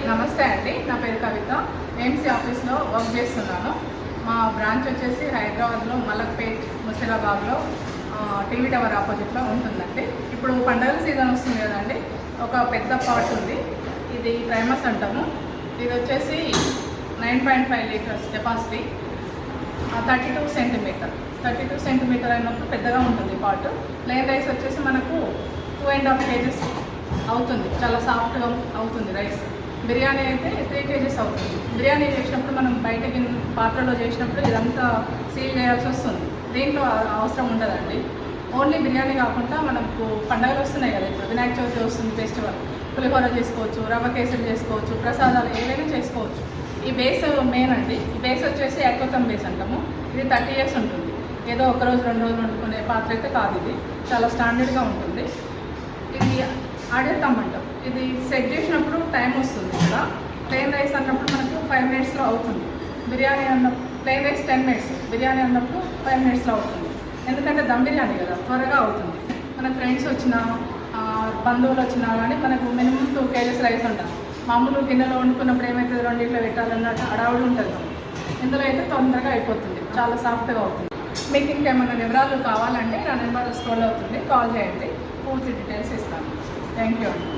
నమస్తే అండి, నా పేరు కవిత. ఏఎంసీ ఆఫీస్లో వర్క్ చేస్తున్నాను. మా బ్రాంచ్ వచ్చేసి హైదరాబాద్లో మలక్పేట్ ముసిరాబాద్లో టీవీ టవర్ ఆపోజిట్లో ఉంటుందండి. ఇప్పుడు పండుగల సీజన్ వస్తుంది కదండి, ఒక పెద్ద పాట్ ఉంది. ఇది ప్రైమస్ అంటాము. ఇది వచ్చేసి 9.5 లీటర్స్ కెపాసిటీ, 32 సెంటీమీటర్ అయినప్పుడు పెద్దగా ఉంటుంది పాట్. ప్లేన్ రైస్ వచ్చేసి మనకు 2.5 kgs అవుతుంది. చాలా సాఫ్ట్గా అవుతుంది రైస్. బిర్యానీ అయితే 3 kgs అవుతుంది. బిర్యానీ చేసినప్పుడు మనం బయటకి పాత్రలో చేసినప్పుడు ఇదంతా సీల్ చేయాల్సి వస్తుంది. దీంట్లో అవసరం ఉండదండి. ఓన్లీ బిర్యానీ కాకుండా మనకు పండుగలు వస్తున్నాయి కదా, ఇప్పుడు వినాయక చవితి వస్తుంది, ఫెస్టివల్. పులిహోర చేసుకోవచ్చు, రవ్వ కేసరి చేసుకోవచ్చు, ప్రసాదాలు ఏవైనా చేసుకోవచ్చు. ఈ బేస్ మెయిన్ అండి. ఈ బేస్ వచ్చేసి ఎక్కుతం బేస్ అంటాము. ఇది 30 years ఉంటుంది. ఏదో ఒకరోజు 2 రోజులు వండుకునే పాత్ర అయితే కాదు. ఇది చాలా స్టాండర్డ్గా ఉంటుంది. ఇది ఆడేద్దాం అంటాం. ఇది సెట్ చేసినప్పుడు టైం వస్తుంది. ఇక్కడ ప్లెయిన్ రైస్ అన్నప్పుడు మనకు 5 minutesలో అవుతుంది. బిర్యానీ అన్నప్పుడు ప్లెయిన్ రైస్ 10 minutes, బిర్యానీ అన్నప్పుడు 5 minutesలో అవుతుంది. ఎందుకంటే దమ్ బిర్యానీ కదా, త్వరగా అవుతుంది. మన ఫ్రెండ్స్ వచ్చినా బంధువులు వచ్చినా కానీ మనకు మినిమం 2 kgs రైస్ ఉంటుంది. మామూలు గిన్నెలో వండుకున్నప్పుడు ఏమవుతుంది, 2 ఇట్లా పెట్టాలన్నట్టు అడవుడు ఉంటుంది. ఇందులో అయితే తొందరగా అయిపోతుంది, చాలా సాఫ్ట్గా అవుతుంది. మీకు ఇంకేమైనా వివరాలు కావాలంటే నా నెంబర్ స్క్రోల్ అవుతుంది, కాల్ చేయండి. పూర్తి డీటెయిల్స్ ఇస్తాను. థ్యాంక్ యూ అండి.